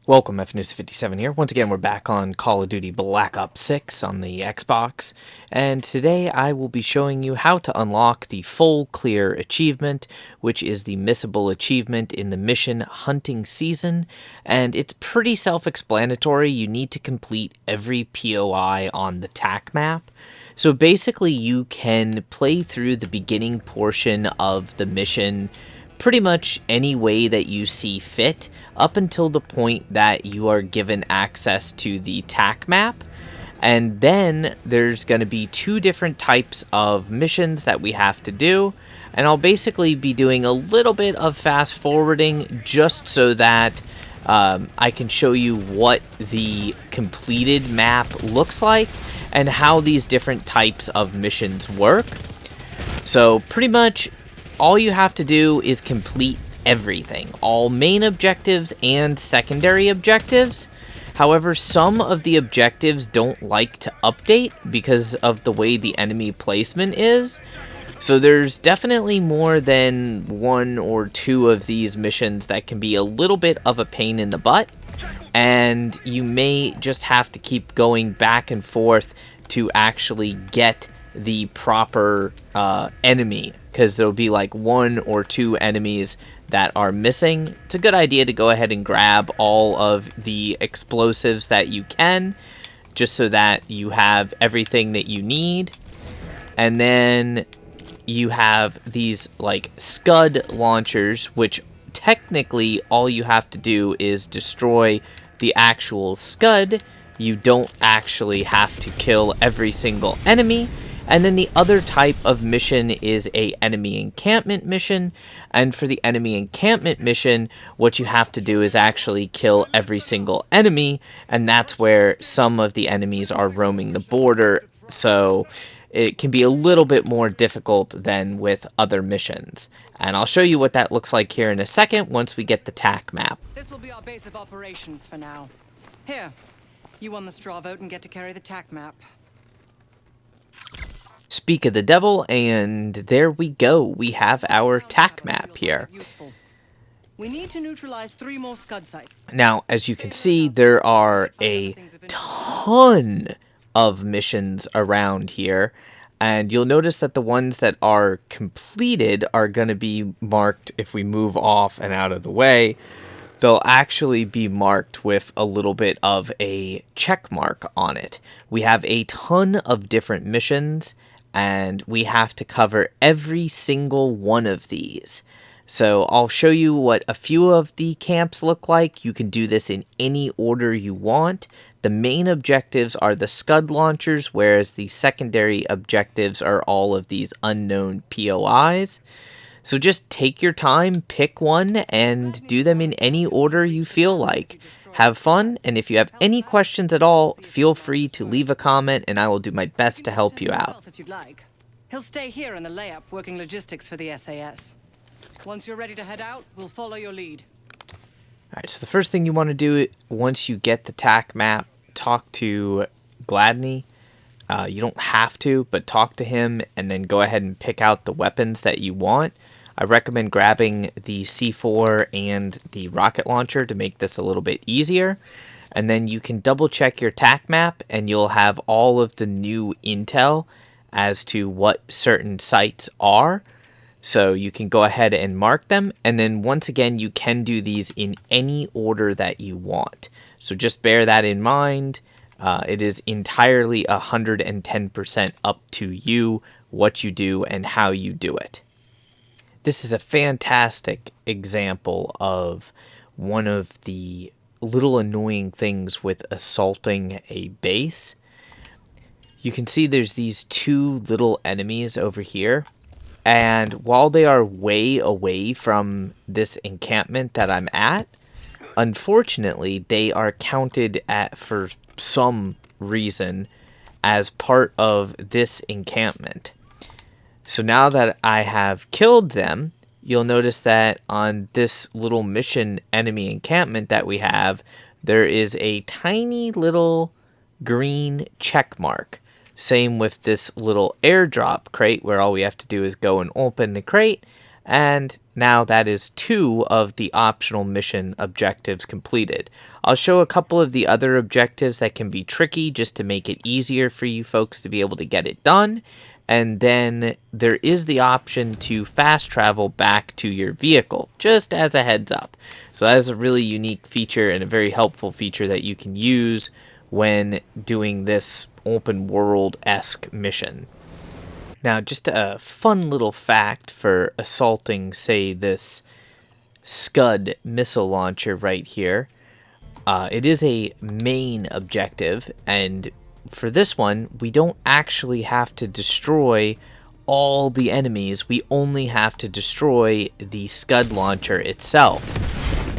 Welcome, FNews57 here. Once again, we're back on Call of Duty Black Ops 6 on the Xbox, and today I will be showing you how to unlock the Full Clear achievement, which is the missable achievement in the mission hunting season, and it's pretty self-explanatory. You need to complete every POI on the TAC map. So basically, you can play through the beginning portion of the mission pretty much any way that you see fit up until the point that you are given access to the TAC map. And then there's going to be two different types of missions that we have to do. And I'll basically be doing a little bit of fast forwarding just so that I can show you what the completed map looks like and how these different types of missions work. So pretty much all you have to do is complete everything, all main objectives and secondary objectives. However, some of the objectives don't like to update because of the way the enemy placement is. So there's definitely more than one or two of these missions that can be a little bit of a pain in the butt. And you may just have to keep going back and forth to actually get the proper enemy, because there'll be like one or two enemies that are missing. It's a good idea to go ahead and grab all of the explosives that you can, just so that you have everything that you need. And then you have these like Scud launchers, which technically all you have to do is destroy the actual Scud. You don't actually have to kill every single enemy. And then the other type of mission is a enemy encampment mission. And for the enemy encampment mission, what you have to do is actually kill every single enemy. And that's where some of the enemies are roaming the border. So it can be a little bit more difficult than with other missions. And I'll show you what that looks like here in a second once we get the TAC map. This will be our base of operations for now. Here, you won the straw vote and get to carry the TAC map. Speak of the devil, and there we go. We have our TAC map here. We need to neutralize 3 more Scud sites. Now, as you can see, there are a ton of missions around here, and you'll notice that the ones that are completed are going to be marked. If we move off and out of the way, they'll actually be marked with a little bit of a check mark on it. We have a ton of different missions, and we have to cover every single one of these. So I'll show you what a few of the camps look like. You can do this in any order you want. The main objectives are the Scud launchers, whereas the secondary objectives are all of these unknown POIs. So just take your time, pick one, and do them in any order you feel like. Have fun, and if you have any questions at all, feel free to leave a comment, and I will do my best to help you out. If you'd like. He'll stay here in the layup, working logistics for the SAS. Once you're ready to head out, we'll follow your lead. Alright, so the first thing you want to do once you get the TAC map, talk to Gladney. You don't have to, but talk to him, and then go ahead and pick out the weapons that you want. I recommend grabbing the C4 and the rocket launcher to make this a little bit easier. And then you can double check your TAC map, and you'll have all of the new intel as to what certain sites are. So you can go ahead and mark them. And then once again, you can do these in any order that you want. So just bear that in mind. It is entirely 110% up to you, what you do and how you do it. This is a fantastic example of one of the little annoying things with assaulting a base. You can see there's these two little enemies over here. And while they are way away from this encampment that I'm at, unfortunately, they are counted for some reason as part of this encampment. So now that I have killed them, you'll notice that on this little mission enemy encampment that we have, there is a tiny little green check mark. Same with this little airdrop crate where all we have to do is go and open the crate, And now that is 2 of the optional mission objectives completed. I'll show a couple of the other objectives that can be tricky just to make it easier for you folks to be able to get it done. And then there is the option to fast travel back to your vehicle, just as a heads up. So that is a really unique feature and a very helpful feature that you can use when doing this open world-esque mission. Now, just a fun little fact for assaulting, say, this Scud missile launcher right here. It is a main objective, and for this one, we don't actually have to destroy all the enemies. We only have to destroy the Scud launcher itself.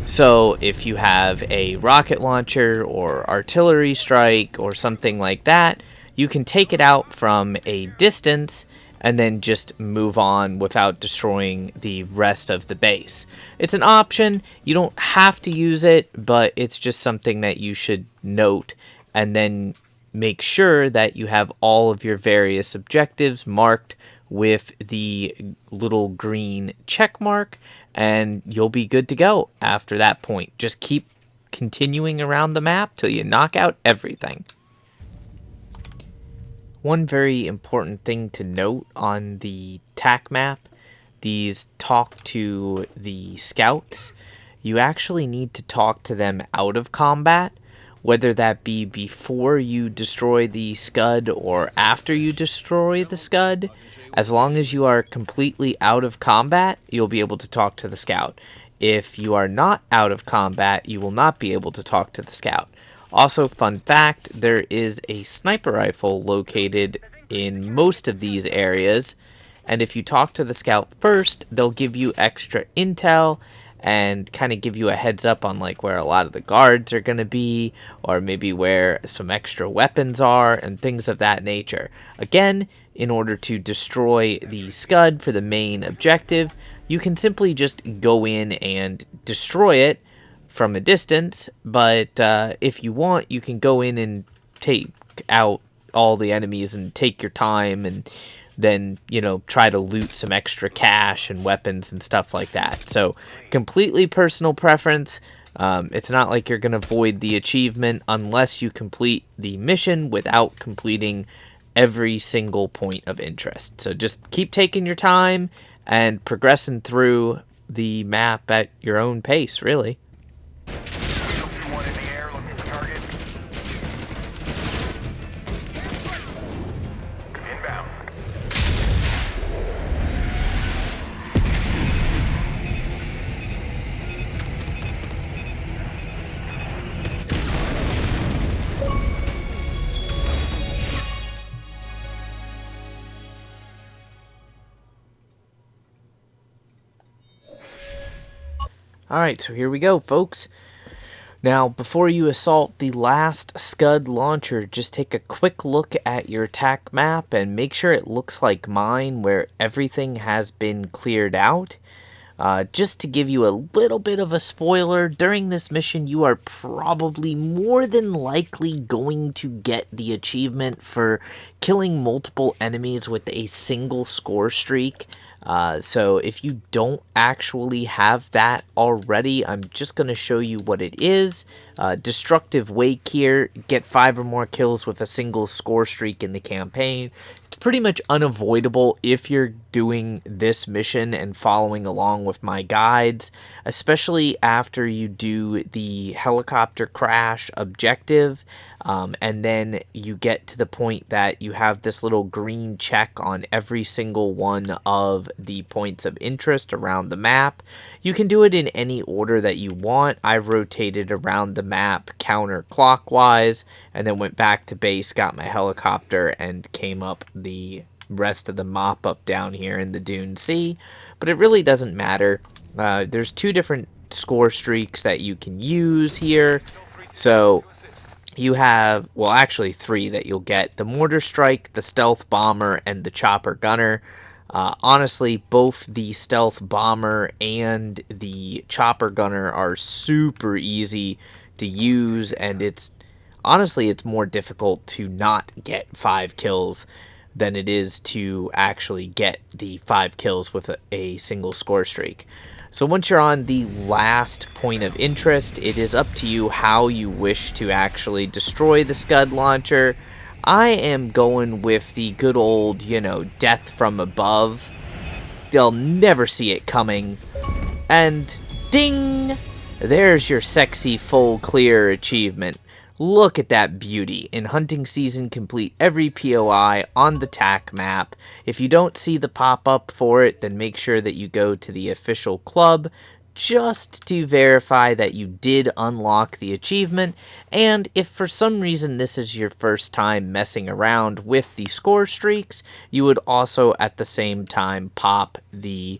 So if you have a rocket launcher or artillery strike or something like that, you can take it out from a distance and then just move on without destroying the rest of the base. It's an option. You don't have to use it, but it's just something that you should note, and then make sure that you have all of your various objectives marked with the little green check mark, and you'll be good to go after that point. Just keep continuing around the map till you knock out everything. One very important thing to note on the TAC map, these talk to the scouts, you actually need to talk to them out of combat, whether that be before you destroy the Scud or after you destroy the Scud. As long as you are completely out of combat, you'll be able to talk to the scout. If you are not out of combat, you will not be able to talk to the scout. Also, fun fact, there is a sniper rifle located in most of these areas, and if you talk to the scout first, they'll give you extra intel and kind of give you a heads up on like where a lot of the guards are going to be, or maybe where some extra weapons are and things of that nature. Again, in order to destroy the Scud for the main objective, you can simply just go in and destroy it from a distance, but if you want, you can go in and take out all the enemies and take your time, and then, you know, try to loot some extra cash and weapons and stuff like that. So completely personal preference. It's not like you're going to void the achievement unless you complete the mission without completing every single point of interest. So just keep taking your time and progressing through the map at your own pace, really. One in the air looking for target. Inbound. Alright, so here we go, folks. Now, before you assault the last Scud launcher, just take a quick look at your attack map and make sure it looks like mine, where everything has been cleared out. Just to give you a little bit of a spoiler, during this mission you are probably more than likely going to get the achievement for killing multiple enemies with a single score streak. So if you don't actually have that already, I'm just going to show you what it is. Destructive Wake here, get 5 or more kills with a single score streak in the campaign. It's pretty much unavoidable if you're doing this mission and following along with my guides, especially after you do the helicopter crash objective. And then you get to the point that you have this little green check on every single one of the points of interest around the map. You can do it in any order that you want. I rotated around the map counterclockwise and then went back to base, got my helicopter, and came up the rest of the mop up down here in the Dune Sea. But it really doesn't matter. There's 2 different score streaks that you can use here. So you have, well, actually 3 that you'll get: the Mortar Strike, the Stealth Bomber, and the Chopper Gunner. Honestly, both the Stealth Bomber and the Chopper Gunner are super easy to use, and it's honestly more difficult to not get 5 kills than it is to actually get the 5 kills with a single score streak. So once you're on the last point of interest, it is up to you how you wish to actually destroy the Scud launcher. I am going with the good old, death from above. They'll never see it coming. And ding! There's your sexy full clear achievement. Look at that beauty. In hunting season, complete every POI on the TAC map. If you don't see the pop-up for it, then make sure that you go to the official club just to verify that you did unlock the achievement. And if for some reason this is your first time messing around with the score streaks, you would also at the same time pop the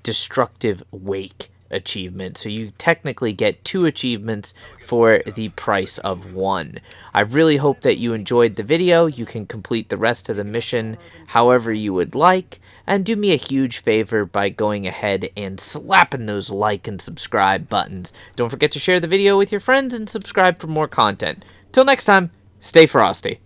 Destructive Wake achievement. So you technically get 2 achievements for the price of 1. I really hope that you enjoyed the video. You can complete the rest of the mission however you would like. And do me a huge favor by going ahead and slapping those like and subscribe buttons. Don't forget to share the video with your friends and subscribe for more content. Till next time, stay frosty.